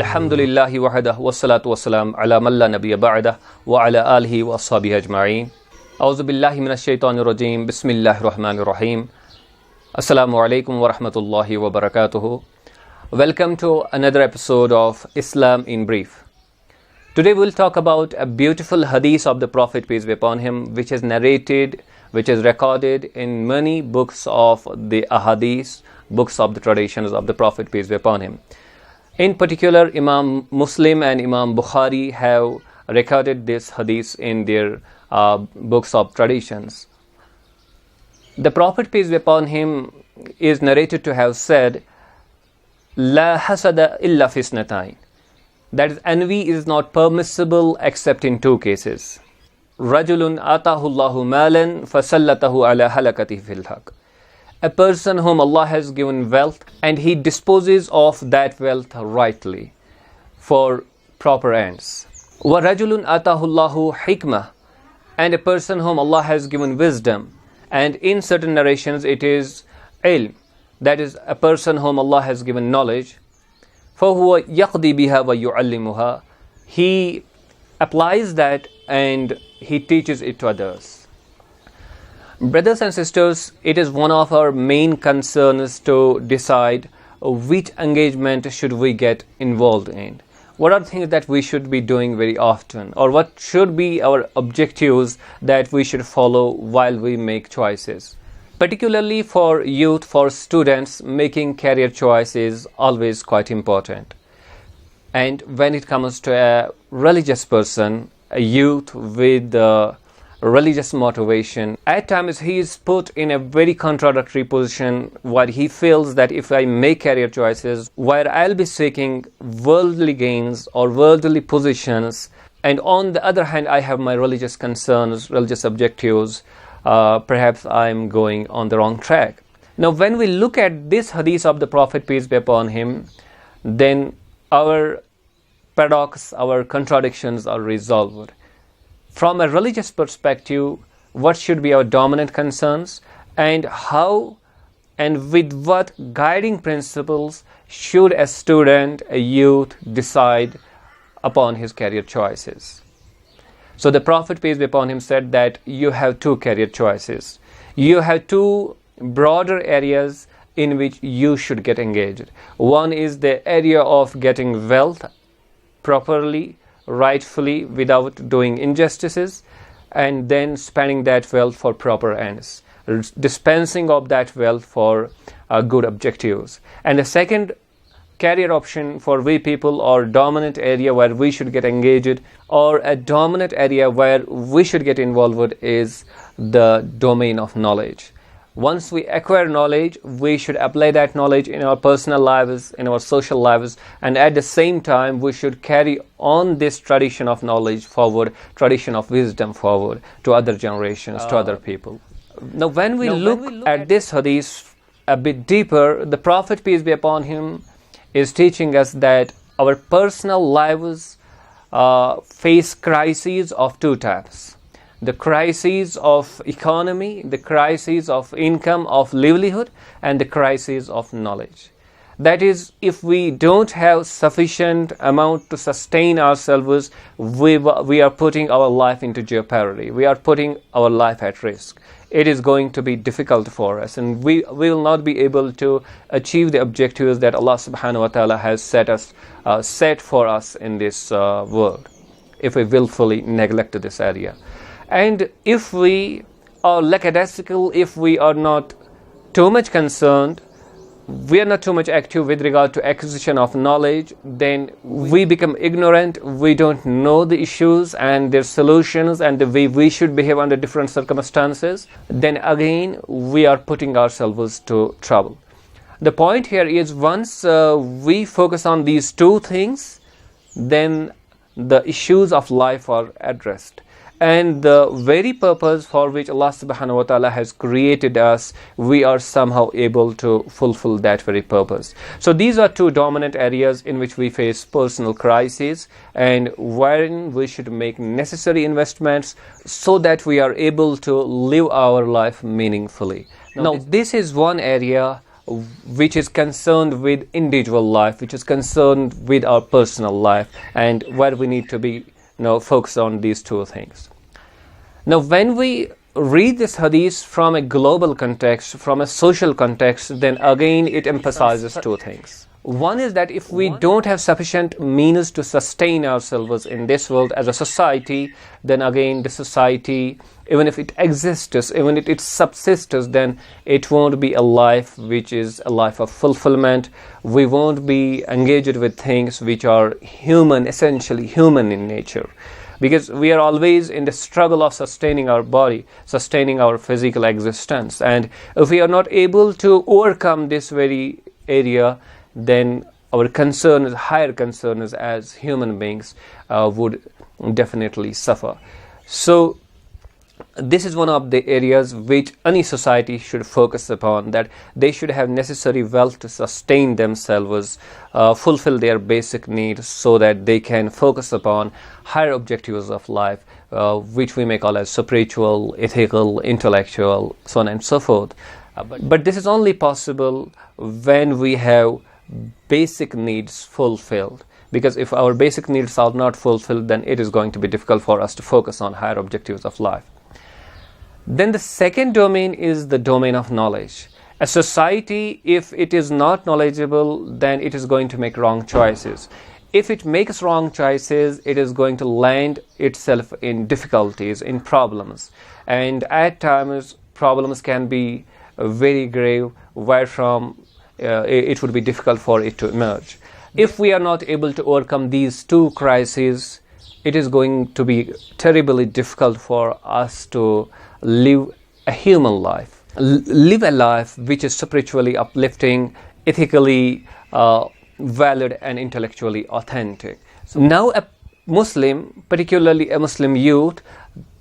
Alhamdulillahi wahdah wassalatu wassalam ala man la nabiyya ba'dah wa ala alihi wa ashabihi ajma'in. A'udhu billahi minash shaitanir rajim. Bismillahir rahmanir rahim. Assalamu alaikum wa rahmatullahi wa barakatuhu. Welcome to another episode of Islam in Brief. Today we'll talk about a beautiful hadith of the Prophet, peace be upon him, which is narrated, which is recorded in many books of the ahadith, books of the traditions of the Prophet, peace be upon him. In particular, Imam Muslim and Imam Bukhari have recorded this hadith in their books of traditions. The Prophet, peace be upon him, is narrated to have said, La hasada illa fisnatain. That is, envy is not permissible except in two cases. Rajulun atahu Allahu malan fasallatahu ala halakatihi fil haq. A person whom Allah has given wealth and he disposes of that wealth rightly for proper ends. Wa rajulun atahu Allahu hikmah. And a person whom Allah has given wisdom, and in certain narrations it is ilm, that is a person whom Allah has given knowledge. فَهُوَ يَقْضِي بِهَا وَيُعَلِّمُهَا. He applies that and he teaches it to others. Brothers and sisters, it is one of our main concerns to decide which engagement should we get involved in. What are things that we should be doing very often, or what should be our objectives that we should follow while we make choices. Particularly for youth, for students, making career choice is always quite important. And when it comes to a religious person, a youth with religious motivation, at times he is put in a very contradictory position where he feels that if I make career choices where I'll be seeking worldly gains or worldly positions, and on the other hand I have my religious concerns, religious objectives, perhaps I'm going on the wrong track. Now when we look at this hadith of the Prophet, peace be upon him, then our paradox, our contradictions are resolved. From a religious perspective, what should be our dominant concerns, and how and with what guiding principles should a student, a youth decide upon his career choices. So the Prophet, peace be upon him, said that you have two career choices. You have two broader areas in which you should get engaged. One is the area of getting wealth properly, rightfully, without doing injustices, and then spending that wealth for proper ends, dispensing of that wealth for good objectives. And the second career option for we people, or dominant area where we should get engaged, or a dominant area where we should get involved, is the domain of knowledge. Once we acquire knowledge, we should apply that knowledge in our personal lives, in our social lives, and at the same time we should carry on this tradition of knowledge forward, tradition of wisdom forward to other generations, to other people. Now when we look at this hadith a bit deeper, the Prophet, peace be upon him, is teaching us that our personal lives face crises of two types. The crises of economy, the crises of income, of livelihood, and the crises of knowledge. That is, if we don't have sufficient amount to sustain ourselves, we are putting our life into jeopardy. We are putting our life at risk. It is going to be difficult for us, and we will not be able to achieve the objectives that Allah subhanahu wa ta'ala has set for us in this world, if we willfully neglect this area. And if we are lackadaisical, if we are not too much concerned, we are not too much active with regard to acquisition of knowledge, then we become ignorant, we don't know the issues and their solutions and the way we should behave under different circumstances, then again we are putting ourselves to trouble. The point here is, once we focus on these two things, then the issues of life are addressed. And the very purpose for which Allah subhanahu wa ta'ala has created us, we are somehow able to fulfill that very purpose. So these are two dominant areas in which we face personal crises, and wherein we should make necessary investments so that we are able to live our life meaningfully. Now this is one area which is concerned with individual life, which is concerned with our personal life, and where we need to be focused on these two things. Now, when we read this hadith from a global context, from a social context, then again it emphasizes two things. One is that if we don't have sufficient means to sustain ourselves in this world as a society, then again the society, even if it exists, even if it subsists, then it won't be a life which is a life of fulfillment. We won't be engaged with things which are human, essentially human in nature. Because we are always in the struggle of sustaining our body, sustaining our physical existence. And if we are not able to overcome this very area, then our concerns, higher concerns as human beings would definitely suffer. So this is one of the areas which any society should focus upon, that they should have necessary wealth to sustain themselves, fulfill their basic needs, so that they can focus upon higher objectives of life, which we may call as spiritual, ethical, intellectual, so on and so forth. But this is only possible when we have basic needs fulfilled, because if our basic needs are not fulfilled, then it is going to be difficult for us to focus on higher objectives of life. Then the second domain is the domain of knowledge. A society, if it is not knowledgeable, then it is going to make wrong choices. If it makes wrong choices, it is going to land itself in difficulties, in problems. And at times, problems can be very grave, wherefrom it would be difficult for it to emerge. If we are not able to overcome these two crises, it is going to be terribly difficult for us to live a human life, live a life which is spiritually uplifting, ethically valid, and intellectually authentic. So now a Muslim, particularly a Muslim youth,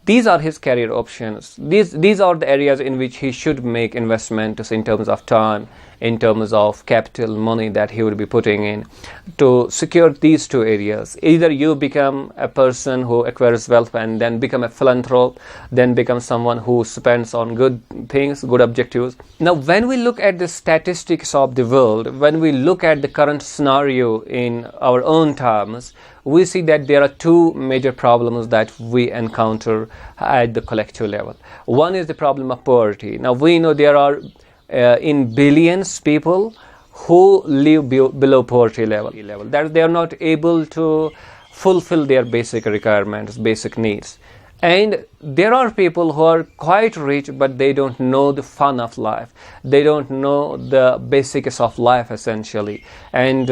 these are his career options. These are the areas in which he should make investments in terms of time, in terms of capital, money that he would be putting in to secure these two areas. Either you become a person who acquires wealth and then become a philanthrope, then become someone who spends on good things, good objectives. Now, when we look at the statistics of the world, when we look at the current scenario in our own terms, we see that there are two major problems that we encounter at the collective level. One is the problem of poverty. Now, we know there are in billions people who live below poverty level, that they are not able to fulfill their basic requirements, basic needs. And there are people who are quite rich, but they don't know the fun of life. They don't know the basics of life, essentially. And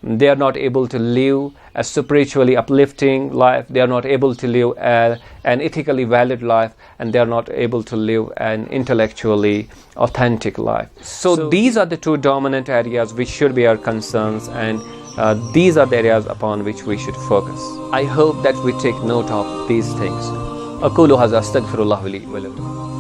they are not able to live a spiritually uplifting life. They are not able to live an ethically valid life, and they are not able to live an intellectually authentic life. So these are the two dominant areas which should be our concerns, and these are the areas upon which we should focus. I hope that we take note of these things. أقول هذا أستغفر الله لي ولكم.